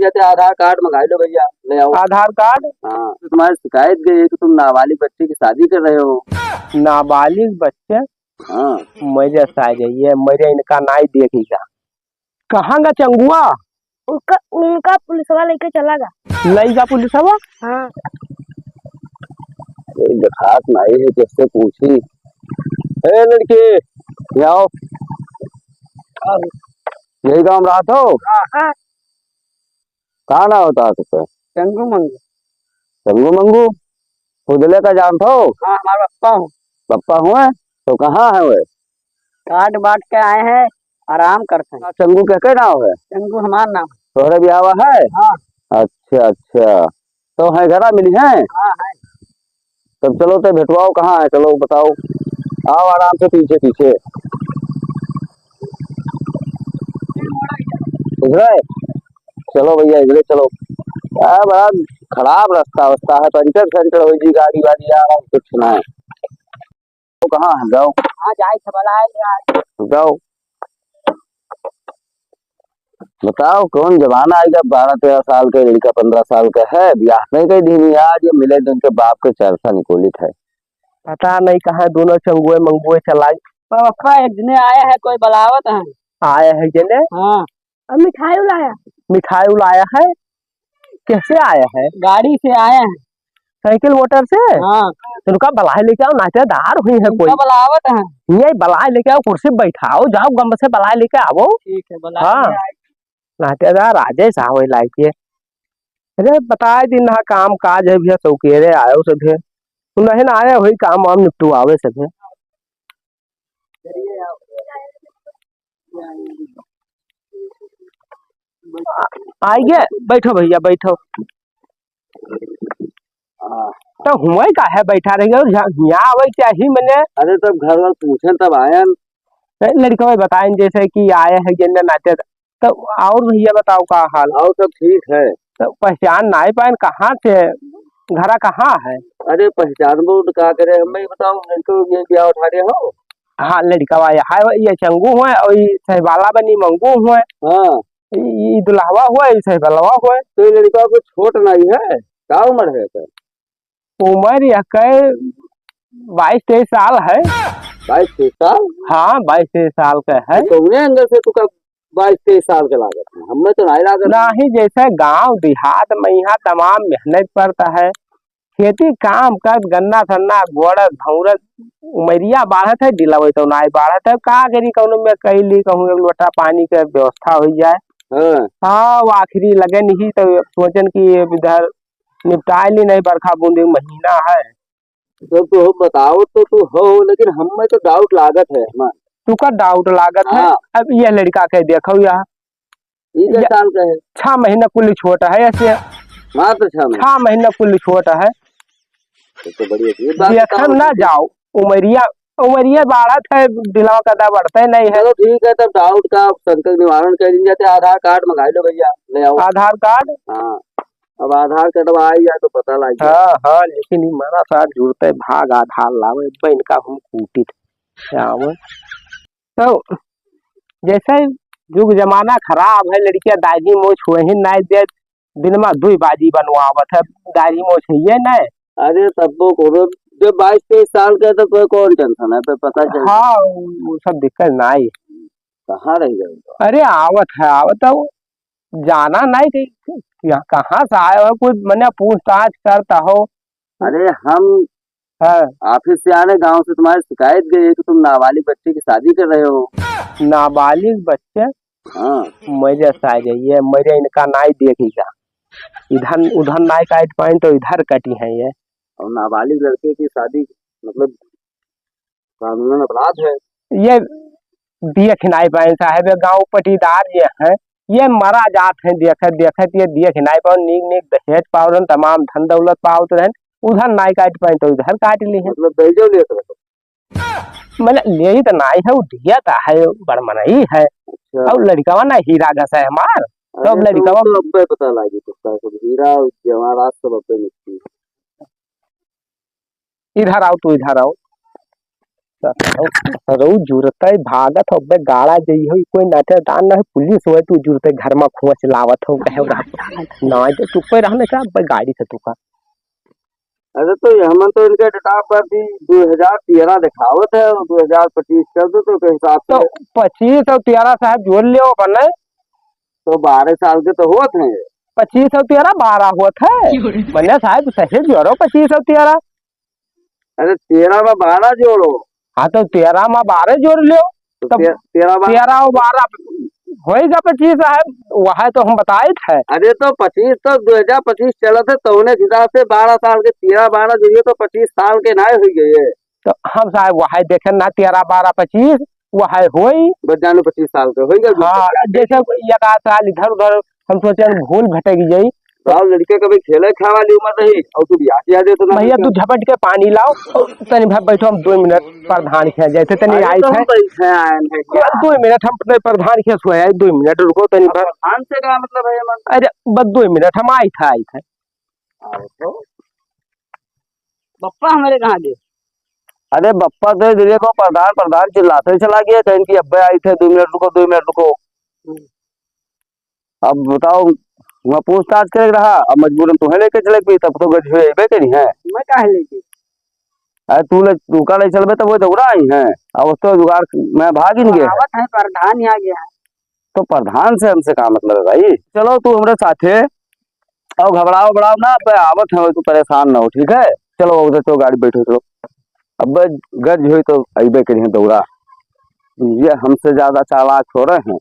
जाते आधार कार्ड मंगा लो भैया, ले आओ आधार कार्ड। हाँ, तो तुम्हारी शिकायत गई है कि तुम नाबालिग बच्चे की शादी कर रहे हो। नाबालिग बच्चे? हाँ, मेरे साथ ये मेरे इनका नाई देखेगा। कहाँ का चंगुआ? उनका पुलिस वाला लेके चला गया। लईगा पुलिस वाला? हाँ। कोई दिखात नहीं है, किससे पूछी। ए लड़के, ये आओ। यही काम रात हो? हाँ। कहाँ ना होता है? चंगू मंगू। चंगू मंगू खुदले का जानते हो? हाँ, हमारा पप्पा हूँ। पप्पा हुए तो कहाँ है वे? काट बांट के आए हैं, आराम करते हैं। चंगू के नाम है? चंगू हमारा नाम। तोहरे ब्याह है? हाँ। अच्छा अच्छा, तो है घरा मिली है? हाँ है। तब चलो तो भेटवाओ, कहाँ है चलो बताओ। आओ आराम से पीछे पीछे। इधर चलो भैया, इधर चलो। बड़ा खराब रास्ता वस्ता है, पंचर सेंटर हो जी, गाड़ी वाड़ी यार कुछ ना है। तो कहाँ है? जाओ। हाँ जाए जाओ बताओ कौन जमाना आएगा? 12-13 साल का लड़का 15 साल का है, ब्याह नहीं कही दिन आज ये मिले दिन के बाप के चरसा निकोलित है। पता नहीं कहाँ दोनों चंगुए मंगुए चलाई। पापा एक दिन आया है, कोई बलावत है। आया है जने? हाँ। और मिठाई लाया। मिठाई लाया है? कैसे आया है? गाड़ी से आया है। साइकिल मोटर से? हाँ। उनका बलाए लेके आओ, नाचेदार हुई है कोई बलावत है। ये बलाए लेके आओ, कुर्सी बैठाओ, जाओ गम से बलाए लेके आओ। ठीक है बला। हाँ नाचेदार राजेश आवे लाइके। अरे बताए दिन ना काम काज है भैया, चौकेरे आयो सभे नहीं ना आया, वही काम वाम निपटू आवे सभे। आइए बैठो भैया बैठो। तो हुआ का है बैठा रहेंगे यहाँ आवे चाहिए मैंने। अरे तब घर वाल पूछे तब आया लड़का बताए जैसे कि आए है जन्ने नाचे। तो और भैया बताओ का हाल? और सब ठीक है। तो पहचान ना पाए कहाँ से, घरा कहाँ है? अरे पहचान बोर्ड का करे हमें बताओ, तो ये क्या उठा रहे हो? हाँ लड़का है ये चंगू हुए और सहबाला बनी मंगू हुए। हाँ ये दुल्हवा हुआ सहबलवा हुआ। तो ये लड़का को छोट नहीं है, क्या उम्र है? उम्र यह 22-23 साल है। 22-23 साल? हाँ 22-23 साल का है। तो उन्हें अंदर से तो 22-23 साल के लागत है, हमें तो नहीं लागत। नहीं जैसे गांव देहात में यहाँ तमाम मेहनत पड़ता है, खेती काम कर गन्ना सन्ना गोड़ धौरत उमरिया बाढ़त है, दिलावे तो नाई बाढ़त है, का करी कौन में कैली कहूँ एक लोटा पानी के व्यवस्था हो जाए। हाँ वो आखिरी लगे नहीं तो सोचन की इधर निपटाए ली नहीं, बरखा बूंदी महीना है। तो तू बताओ तो तू हो, लेकिन हमें तो डाउट लागत है। तू का डाउट लागत है? अब ये लड़का के देखो यहाँ 20 साल का है, 6 महीना कुल छोटा है ऐसे, मात्र 6 महीना कुल छोटा है। तो बढ़िया देखम ना जाओ, उमरिया बाढ़त है, दिलावा कदा बढ़ते नहीं है। चलो ठीक है, तब डाउट का संकट निवारण कर दी जाते। आधार कार्ड मंगा लो भैया, ले आओ आधार कार्ड। हाँ अब आधार कार्ड आई जाए तो पता लग जाए। हाँ हाँ लेकिन हमारा साथ जुड़ते भाग आधार लावे बन का हम कूटित तो जैसे युग जमाना खराब है, लड़कियां दाढ़ी मोछ हुए ही नहीं दे, दिन में 2 बाजी बनवावत है, दाढ़ी मोछ है ये नहीं। अरे तब को जो 22-23 साल का तो कोई कौन टेंशन है, तो पता चल। हाँ वो सब दिक्कत नहीं। कहाँ रह गए? अरे आवत है आवत है, जाना नहीं कि कहाँ से आए हो, कुछ मैंने पूछताछ करता हो। अरे हम ऑफिस से आने, गांव से तुम्हारी शिकायत गई है कि तुम नाबालिग बच्चे की शादी कर रहे हो। नाबालिग बच्चे? हाँ मेरे साथ ये मेरे इनका नाई देखेगा, इधर उधर नाई काट पाए तो इधर कटी है ये। और नाबालिग लड़के की शादी मतलब कानूनन अपराध है। ये देख नहीं पाए साहब, गांव पटीदार ये है, ये मरा जात है देखत देखत, ये देख नहीं पाओ, नीक नीक दहेज पाओ, तमाम धन दौलत पाओ तो उधर नाई काट पाए तो इधर काट ली है। मतलब दहेजो ले सकते मतलब ले तो नाई है, दिया तो है बड़मनई है। और लड़का ना हीरा घसा है हमार, तो लड़का तो पता लगी तो हीरा जवाहरात सब अपने निकली। इधर आओ तू इधर आओ। सरऊ जुरते भागत हो बे गाड़ा जई हो कोई नाटे दान न पुलिस होए तू जुरते घर में खोच लावत हो कहे ना तो चुप रहने का बे गाड़ी से तू का अरे तो हम तो इनके डेटा पर भी 2013 दिखावत है, 2025 कर दो तो के हिसाब तो से 25 और 13 साहब जोड़ लियो बने तो 12 साल के तो होते हैं। 25 और 13 12 होत है बने साहब सही जोड़ो 25 और 13। अरे 13 में 12 जोड़ो हाँ तो 13 में 12 जोड़ लियो तो तब 13 13 और 12 होएगा 25 साहब वह तो हम बताए थे। अरे तो 25 तो 2025 चला था तो उन्हें हिसाब से 12 साल के 13 12 जोड़िए तो 25 साल के ना हो गए। तो हम साहब वह देखे ना 13 12 25 वह होई बच्चा 25 साल के हो गए। हाँ जैसे एक आध साल इधर उधर हम सोचे भूल भटक गई तो लड़के कभी खेले खा वाली उम्र नहीं और तू ब्याह किया दे तो ना भैया तू झपट के पानी लाओ तनी भाई बैठो हम 2 मिनट प्रधान खे जैसे तनी आई तो थे हम पैसे आए हैं 2 मिनट हम प्रधान खे सोया 2 मिनट रुको तनी भर प्रधान से क्या मतलब है मन अरे बस 2 मिनट हम आई थे तो बप्पा हमारे कहाँ गए। अरे बप्पा तो धीरे को प्रधान प्रधान चिल्लाते चला गया कहीं की अब्बे आई थे 2 मिनट रुको 2 मिनट रुको। अब बताओ वहाँ पूछताछ कर रहा अब मजबूरन तुम्हें लेके चले गई तब तो गज हुए कहीं है मैं काहे लेके अरे तू का ले चलबे तो वो दौड़ा आई है अब उस तो जुगाड़ मैं भाग ही नहीं गया आवत है प्रधान यहाँ गया है। तो प्रधान से हमसे क्या मतलब है भाई चलो तू हमारे साथे और घबराओ बड़ाओ ना अब आवत है तू परेशान ना हो ठीक है चलो उधर तो गाड़ी बैठो चलो अब गज हुई तो अबे करिए दौड़ा ये हमसे ज्यादा चालाक थोड़े हैं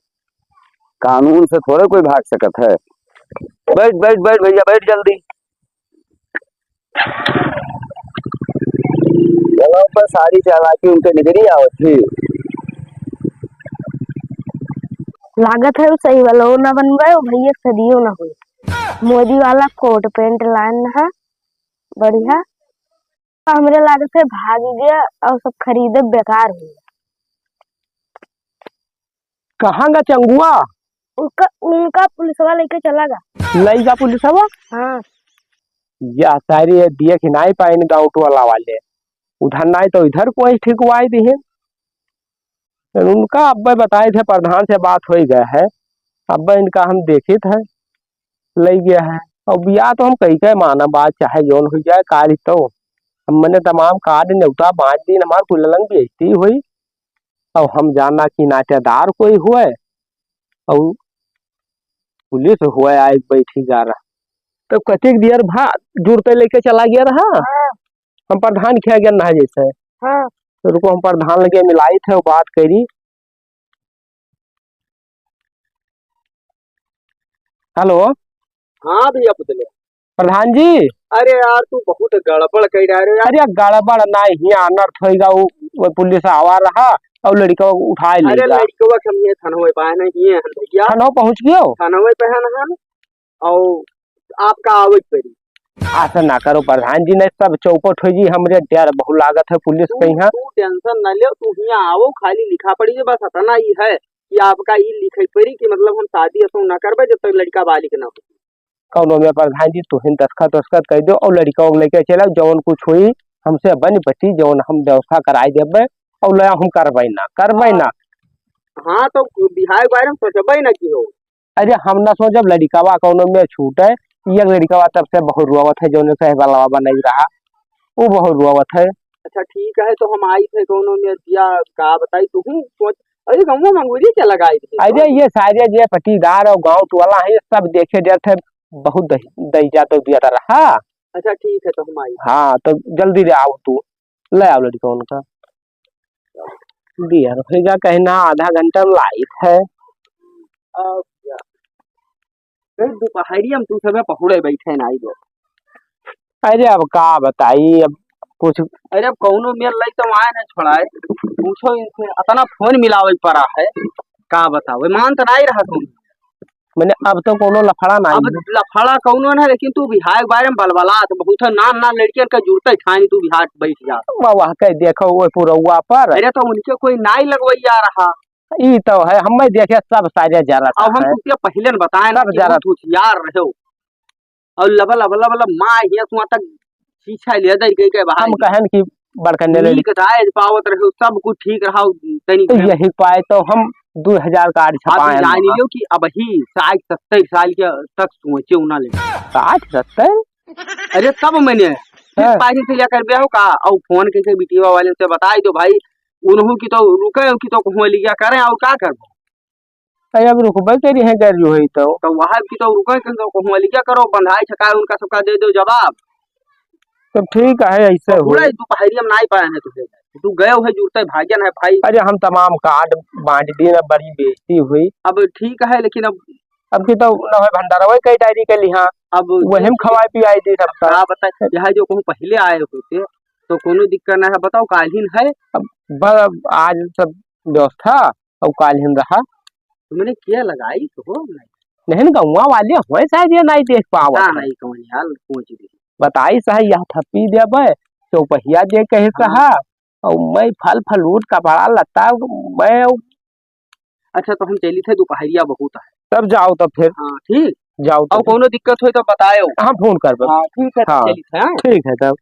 कानून से थोड़े कोई भाग सकत है। बैठ बैठ बैठ भैया बैठ जल्दी चलो पर सारी चालाकी उनके निगरी आवत थी लागत है सही वाला वो ना बन गए भैया सदियों ना हुई। मोदी वाला कोट पैंट लान है बढ़िया हमरे लागत है भाग गया और सब खरीदे बेकार हो गया। कहाँ का चंगुआ उनका पुलिस वाला लेके चला गया लई का पुलिस हवा हाँ या सारी दिए कि नहीं पाए गाँव टोला वाले उधर नहीं तो इधर कोई ठीक हुआ दिए उनका अब्बा बताए थे प्रधान से बात हो गया है अब्बा इनका हम देखे थे ले गया है और बिया तो हम कही के माना बात चाहे जौन हो जाए कार्य तो हम मैंने तमाम कार्ड न्योता 5 दिन हमारे कुलंग बेइज्जती हुई और हम जाना कि नाटेदार कोई हुए और पुलिस हुए आए बैठी जा रहा तो कतिक देर भात जुड़ते लेके चला गया रहा हम प्रधान खिया गया ना जैसे हाँ तो रुको हम प्रधान लगे मिलाई थे वो बात करी हेलो हाँ भैया पुतले प्रधान जी अरे यार तू बहुत गड़बड़ कह रहा है यार। अरे गड़बड़ नहीं अनर्थ होगा वो पुलिस आवा रहा और लड़का उठा ले अरे लड़कवा के हमने थानवे पाए ना ये हन भैया थानो पहुंच गयो थानवे पे हन हम और आपका आवत पड़ी ऐसा ना करो प्रधान जी ने सब चौपट हो जी हमरे डर बहुत लागत है पुलिस कहीं है तू टेंशन न ले तू यहाँ आओ खाली लिखा पड़ी है बस इतना ही है कि आपका ये लिखे पड़ी कि मतलब हम शादी ऐसा ना करबे जब तक लड़का बालिक ना हो कौनो में प्रधान जी तुहिन दस्खत वस्खत कर दो और लड़का लेके चला जौन कुछ हुई हमसे बन पटी जौन हम व्यवस्था कराई देबे और ले हम करबे ना हाँ तो बिहार के बारे में सोचबे ना कि हो अरे हम ना सोचब लड़कावा कौनो में छूट है ये लड़कावा तब से बहुत रुआवत है जौन से वाला नहीं रहा वो बहुत रुआवत है। अच्छा ठीक है तो हम आई थे दोनों में दिया का बताई तू सोच अरे गाँव मंगूरी क्या लगाई थी अरे ये सारे जो पटीदार और गाँव टोला है सब देखे डर थे बहुत दहीजा तो दिया रहा। अच्छा ठीक है तो हम आई हाँ तो जल्दी ले आओ तू ले आओ लड़का उनका दिया रहेगा कहना आधा घंटा लाइट है दोपहरी हम तू सब पहुड़े बैठे ना आई दो। अरे अब का बताई अब कुछ अरे अब कौनो मेल लाई तो आए ना छोड़ाए पूछो इनसे इतना फोन मिलावे पड़ा है का बताओ मान तो नहीं रहा तुम मैंने अब तो कोनो लफड़ा ना अब लफड़ा कौनो ना लेकिन तू बिहार के बारे में बलबला तो बहुत ना लड़कियन का जुड़ते ठानी तू बिहार बैठ जा वह कह देखो वो पुरौआ पर अरे तो उनके कोई नाई लगवैया रहा ई तो है हमें देखे सब सारे जरा अब हम तुझे पहले न बताए ना जरा होशियार रहो और लबल माँ ये तक शीशा ले दे के बाहर हम कहन कि बड़कन्ने ले ठीक दाए पावत रहे सब कुछ ठीक रहा तनी तो यही पाए तो हम 2000 कार्ड आप छपाए जान लियो कि अब ही 60-70 साल के तक सोचे उना ले 60-70 अरे तब मैंने हाँ। पैसे से लेकर ब्याह का और फोन कैसे बिटिया वाले से बताई दो भाई उन्हों की तो रुके की तो हुआ लिया करें और क्या कर अरे अब रुकबे करी है कर जो है तो वहां की तो रुके तो हुआ लिया करो बंधाई छकाए उनका सबका दे दो जवाब तब ठीक है ऐसे हो पूरा दोपहरी हम नहीं पाए हैं तुझे तू गए है जुड़ते भाजन है भाई अरे हम तमाम कार्ड बांट दिए ना बड़ी बेइज्जती हुई अब ठीक है लेकिन अब की तो न भंडारा वही कई डायरी के लिहा अब वही हम खवाई पियाई दी सबका क्या बताए यह जो कहूँ पहले आए होते तो कोनो दिक्कत नहीं है बताओ कालीन है अब आज सब व्यवस्था और कालीन रहा तुमने क्या लगाई तो हो नहीं गौवा वाले हुए शायद ये नहीं देख पावा नहीं कौन हाल पहुंच गई बताई सही यह थप्पी देवे चौपहिया दे कहे कहा और मैं फल फलूट कपड़ा लता मैं अच्छा तो हम चली थे दोपहरिया बहुत है तब जाओ तो फिर हाँ ठीक जाओ और कोनो दिक्कत हो तो बताओ हाँ फोन कर हाँ ठीक है हाँ चली थे ठीक है तब